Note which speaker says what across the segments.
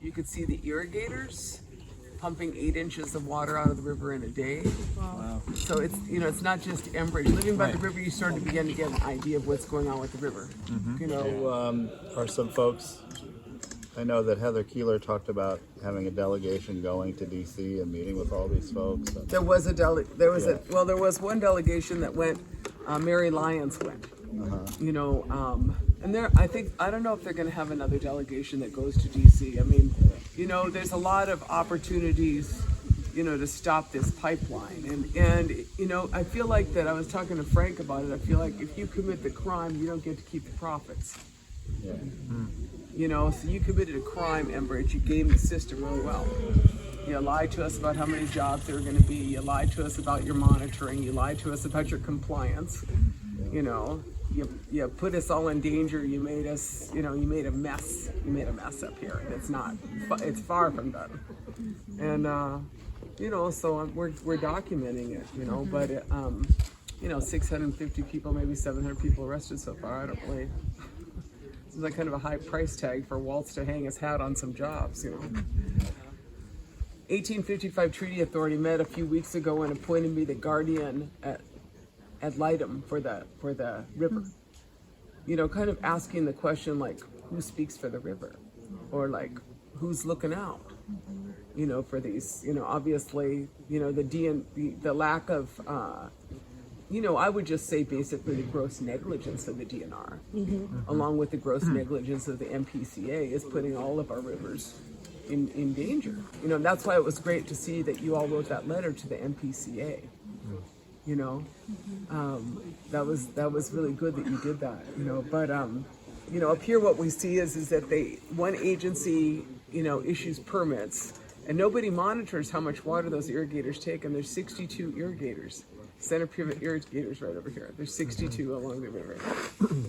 Speaker 1: you could see the irrigators pumping 8 inches of water out of the river in a day.
Speaker 2: Wow.
Speaker 1: So it's, you know, it's not just Enbridge. Living by the river, you start to begin to get an idea of what's going on with the river. You know,
Speaker 2: Are some folks, I know that Heather Keeler talked about having a delegation going to DC and meeting with all these folks.
Speaker 1: there was one delegation that went. Mary Lyons went. You know, and I don't know if they're going to have another delegation that goes to DC. I mean, you know, there's a lot of opportunities, you know, to stop this pipeline. And you know, I feel like that I was talking to Frank about it. I feel like if you commit the crime, you don't get to keep the profits.
Speaker 2: Yeah.
Speaker 1: You know, so you committed a crime, Enbridge. You game the system really well. You lied to us about how many jobs there were going to be. You lied to us about your monitoring. You lied to us about your compliance. You know, you put us all in danger. You made us, you know, you made a mess. You made a mess up here. It's far from done. And, you know, so we're documenting it, you know, but, you know, 650 people, maybe 700 people arrested so far. I don't really, it's like kind of a high price tag for Waltz to hang his hat on some jobs, you know. 1855 Treaty Authority met a few weeks ago and appointed me the guardian at Litem for the river. You know, kind of asking the question like, who speaks for the river, or like, who's looking out? You know, for these. You know, obviously, you know, the lack of. You know, I would just say basically the gross negligence of the DNR, along with the gross negligence of the MPCA, is putting all of our rivers in danger. You know, and that's why it was great to see that you all wrote that letter to the MPCA. You know, that was really good that you did that. You know, but you know, up here what we see is that one agency, you know, issues permits, and nobody monitors how much water those irrigators take. And there's 62 irrigators. Center pivot irrigators right over here. There's 62 along the river.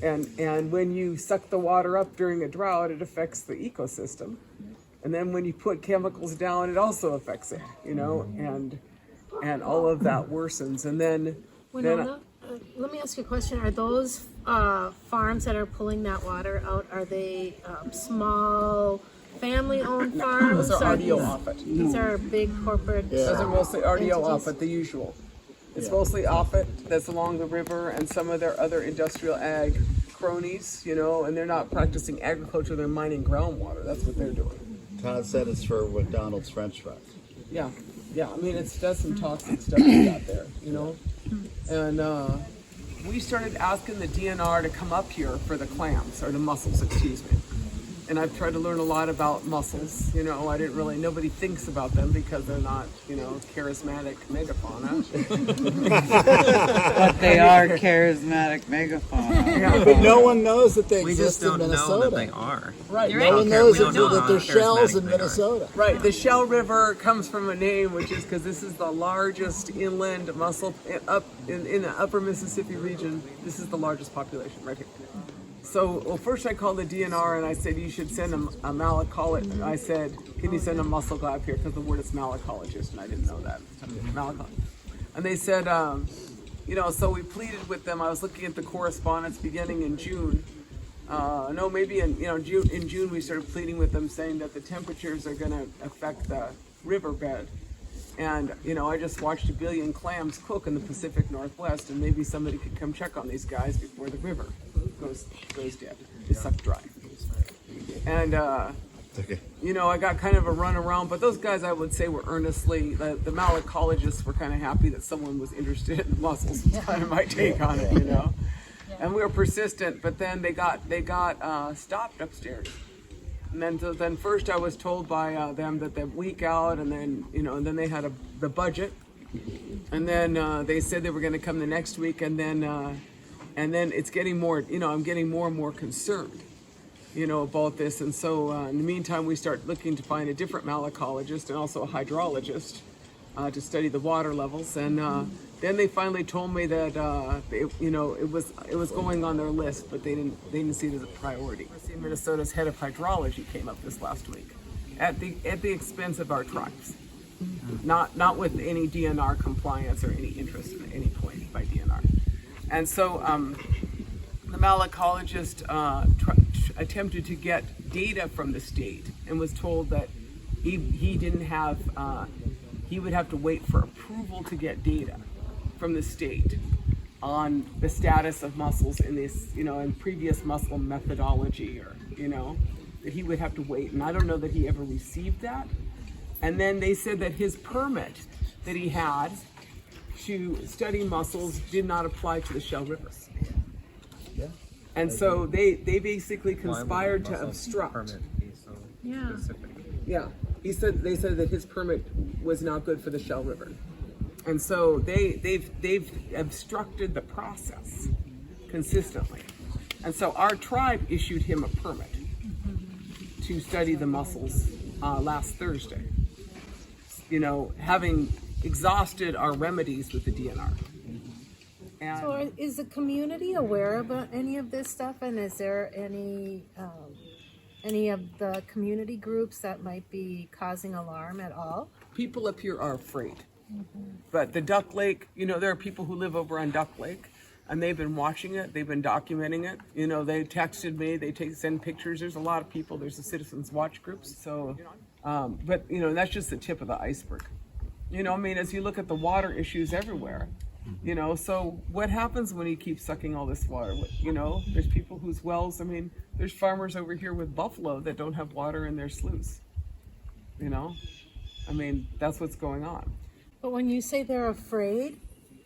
Speaker 1: And when you suck the water up during a drought, it affects the ecosystem. And then when you put chemicals down, it also affects it, you know, and all of that worsens. And then...
Speaker 3: Winona, let me ask you a question. Are those farms that are pulling that water out, are they small family-owned farms?
Speaker 1: Those are RDO Offit.
Speaker 3: These are big corporate
Speaker 1: Those are mostly RDO
Speaker 3: entities?
Speaker 1: Offit, the usual. It's mostly Offit that's along the river, and some of their other industrial ag cronies, you know, and they're not practicing agriculture, they're mining groundwater. That's what they're doing.
Speaker 2: Todd said it's for McDonald's French fries.
Speaker 1: Yeah, I mean, it does some toxic stuff out there, you know. And we started asking the DNR to come up here for the clams, or the mussels, excuse me. And I've tried to learn a lot about mussels. You know, nobody thinks about them because they're not, you know, charismatic megafauna.
Speaker 4: But they are charismatic megafauna.
Speaker 1: Yeah.
Speaker 2: But no one knows that they
Speaker 5: We just
Speaker 2: exist in
Speaker 5: don't know
Speaker 2: Minnesota.
Speaker 5: that they are.
Speaker 1: Right.
Speaker 2: No one knows that there's shells in
Speaker 5: charismatic they are.
Speaker 2: Minnesota.
Speaker 1: Right, the Shell River comes from a name, which is because this is the largest inland mussel up in the upper Mississippi region. This is the largest population right here. So, well, first I called the DNR and I said, you should send a malacologist. I said, can you send a mussel guy up here? Because the word is malacologist, and I didn't know that. And they said, you know, so we pleaded with them. I was looking at the correspondence beginning in June. In June we started pleading with them, saying that the temperatures are going to affect the riverbed. And, you know, I just watched 1 billion clams cook in the Pacific Northwest, and maybe somebody could come check on these guys before the river goes dead. It's sucked dry. And, you know, I got kind of a run around, but those guys I would say were earnestly, the malacologists were kind of happy that someone was interested in the mussels. It's kind of my take on it, you know. And we were persistent, but then they got stopped upstairs. And then first I was told by them that they're week out, and then, you know, and then they had the budget, and then they said they were going to come the next week, and then it's getting more, you know, I'm getting more and more concerned, you know, about this. And so in the meantime, we start looking to find a different malacologist and also a hydrologist to study the water levels. And then they finally told me that you know, it was going on their list, but they didn't see it as a priority. Minnesota's head of hydrology came up this last week at the expense of our tribes, not with any DNR compliance or any interest at any point by DNR. And so the malacologist attempted to get data from the state and was told that he didn't have, he would have to wait for approval to get data from the state on the status of mussels in this, in previous mussel methodology, or, that he would have to wait. And I don't know that he ever received that. And then they said that his permit that he had to study mussels did not apply to the Shell River.
Speaker 2: Yeah.
Speaker 1: And so they basically conspired to obstruct.
Speaker 5: Permit be so
Speaker 3: Yeah.
Speaker 5: specific.
Speaker 1: Yeah, they said that his permit was not good for the Shell River, and so they've obstructed the process consistently, and so our tribe issued him a permit to study the mussels last Thursday. Having exhausted our remedies with the DNR. And
Speaker 3: So is the community aware about any of this stuff, and is there any of the community groups that might be causing alarm at all?
Speaker 1: people up here are afraid. But the Duck Lake, there are people who live over on Duck Lake, and they've been watching it. They've been documenting it. They texted me. They send pictures. There's a lot of people. There's the Citizens Watch groups. So, but that's just the tip of the iceberg. As you look at the water issues everywhere, so what happens when you keep sucking all this water? There's people whose wells. There's farmers over here with buffalo that don't have water in their sloughs. That's what's going on.
Speaker 3: But when you say they're afraid,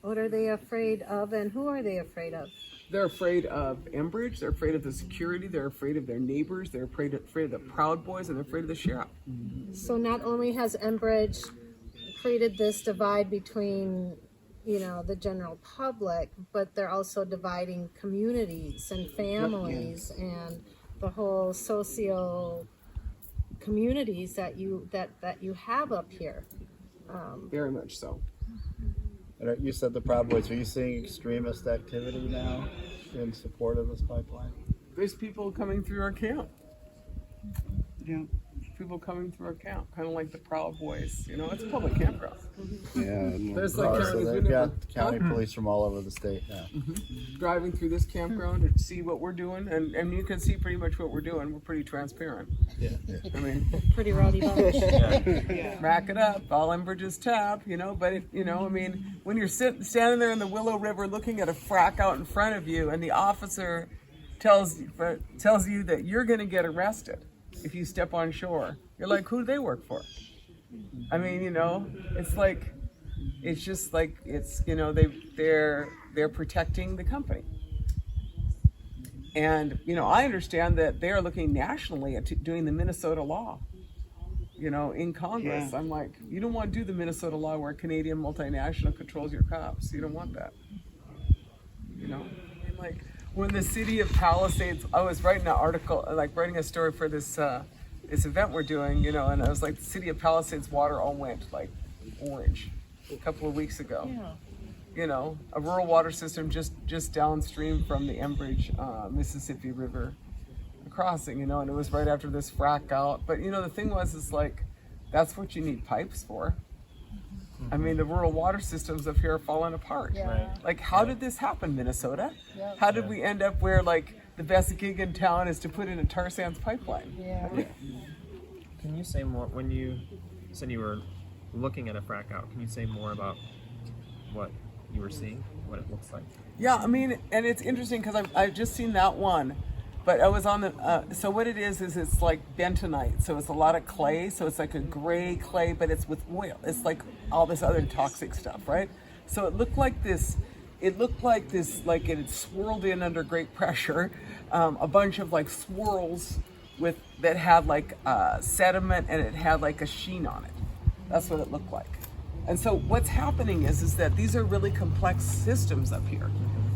Speaker 3: what are they afraid of, and who are they afraid of?
Speaker 1: They're afraid of Enbridge. They're afraid of the security. They're afraid of their neighbors. They're afraid of the Proud Boys, and they're afraid of the sheriff.
Speaker 3: So not only has Enbridge created this divide between, the general public, but they're also dividing communities and families and the whole socio communities that you have up here.
Speaker 1: Very much so.
Speaker 2: And you said the Proud Boys. Are you seeing extremist activity now in support of this pipeline?
Speaker 1: There's people coming through our camp.
Speaker 4: Yeah.
Speaker 1: People coming through our camp, kind of like the Proud Boys. It's a public campground.
Speaker 6: Yeah.
Speaker 1: There's
Speaker 2: So
Speaker 1: counties
Speaker 2: they've
Speaker 1: we
Speaker 2: got
Speaker 1: never-
Speaker 2: county police from all over the state now.
Speaker 1: driving through this campground to see what we're doing, and you can see pretty much what we're doing. We're pretty transparent.
Speaker 2: Yeah.
Speaker 3: Pretty rowdy bunch.
Speaker 1: Rack it up, all Enbridge's tab, but when you're standing there in the Willow River looking at a frack out in front of you, and the officer tells you that you're going to get arrested if you step on shore, you're like, who do they work for? It's like, it's just like, it's, they're protecting the company. And, I understand that they are looking nationally at doing the Minnesota law, in Congress.
Speaker 4: Yeah.
Speaker 1: I'm like, you don't want to do the Minnesota law where a Canadian multinational controls your cops. You don't want that. When the city of Palisades, I was writing an article, writing a story for this event we're doing, and I was like, the city of Palisades water all went orange a couple of weeks ago.
Speaker 3: Yeah.
Speaker 1: A rural water system just downstream from the Enbridge Mississippi River crossing, and it was right after this frack out. But the thing was, that's what you need pipes for. The rural water systems up here are falling apart.
Speaker 3: Yeah.
Speaker 1: How did this happen, Minnesota? How did we end up where the best gig in town is to put in a tar sands pipeline?
Speaker 3: Yeah.
Speaker 5: Can you say more, when you said you were looking at a frack out, can you say more about what you were seeing, what it looks like?
Speaker 1: Yeah, and it's interesting because I've just seen that one, but I was on the, so what it is it's like bentonite, so it's a lot of clay, so it's like a gray clay, but it's with oil. It's like all this other toxic stuff, right? So it looked like this, like it had swirled in under great pressure, a bunch of swirls that had sediment, and it had a sheen on it. That's what it looked like. And so what's happening is that these are really complex systems up here,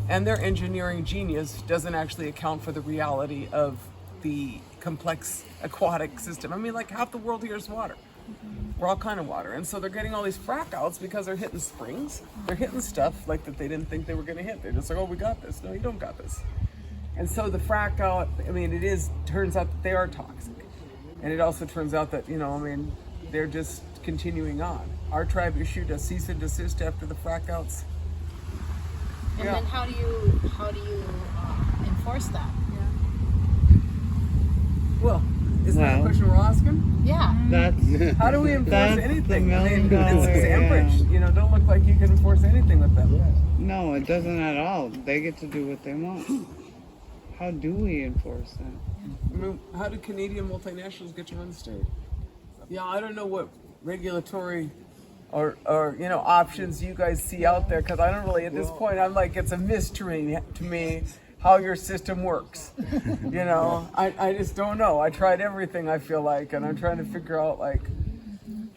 Speaker 1: and their engineering genius doesn't actually account for the reality of the complex aquatic system. Half the world here is water. We're all kind of water. And so they're getting all these frackouts because they're hitting springs. They're hitting stuff that they didn't think they were going to hit. They're just like, oh, we got this. No, you don't got this. And so the frack out, turns out that they are toxic. And it also turns out that, they're just continuing on. Our tribe issued a cease and desist after the frackouts.
Speaker 3: And then how do you enforce that?
Speaker 1: Well, Isn't that a
Speaker 4: Well.
Speaker 1: question we're asking?
Speaker 3: Yeah.
Speaker 4: That's
Speaker 1: How do we enforce
Speaker 4: That's the
Speaker 1: anything? I mean,
Speaker 4: $1,000,000,
Speaker 1: it's
Speaker 4: yeah.
Speaker 1: Enbridge. You know, don't look like you can enforce anything with them.
Speaker 4: no, it doesn't at all. They get to do what they want. How do we enforce that?
Speaker 1: I mean, how do Canadian multinationals get to run the state? Yeah, I don't know what regulatory or you know options you guys see out there, because I don't really at this point. I'm like, it's a mystery to me how your system works. You know, I just don't know. I tried everything, I feel like, and I'm trying to figure out, like,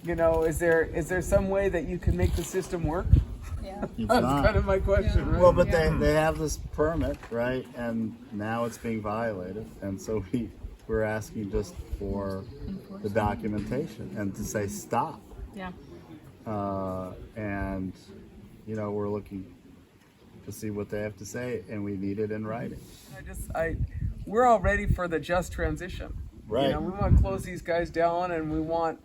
Speaker 1: you know, is there some way that you can make the system work?
Speaker 2: It's
Speaker 1: That's
Speaker 2: not.
Speaker 1: kind of my question, right?
Speaker 2: Well, but they have this permit, right? And now it's being violated, and so we're asking just for the documentation and to say stop.
Speaker 3: Yeah.
Speaker 2: And you know, we're looking to see what they have to say, and we need it in writing.
Speaker 1: We're all ready for the just transition.
Speaker 2: Right.
Speaker 1: You know, we want to close these guys down, and we want.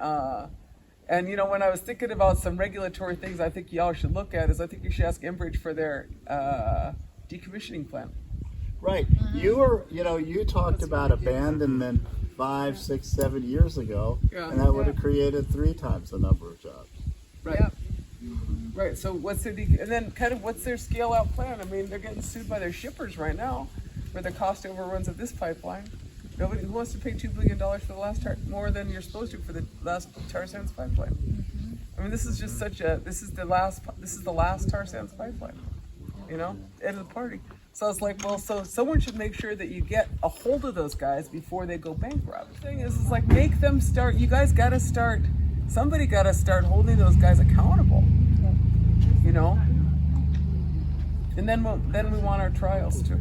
Speaker 1: And you know, when I was thinking about some regulatory things, I think y'all should look at is I think you should ask Enbridge for their decommissioning plan.
Speaker 2: Right. You talked about abandonment 5, 6, 7 years ago,
Speaker 1: Yeah.
Speaker 2: and that would have created 3 times the number of jobs.
Speaker 1: Right.
Speaker 3: Yep.
Speaker 1: Right. So what's their and then kind of what's their scale out plan? I mean, they're getting sued by their shippers right now for the cost overruns of this pipeline. Nobody who wants to pay $2 billion for the last more than you're supposed to for the last tar sands pipeline. I mean, this is just this is the last tar sands pipeline. You know, end of the party. So I was like, well, so someone should make sure that you get a hold of those guys before they go bankrupt. The thing is like, make them start. You guys got to start. Somebody got to start holding those guys accountable. You know, and then we want our trials too.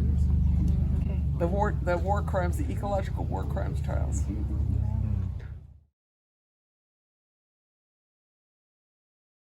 Speaker 1: The war crimes, the ecological war crimes trials.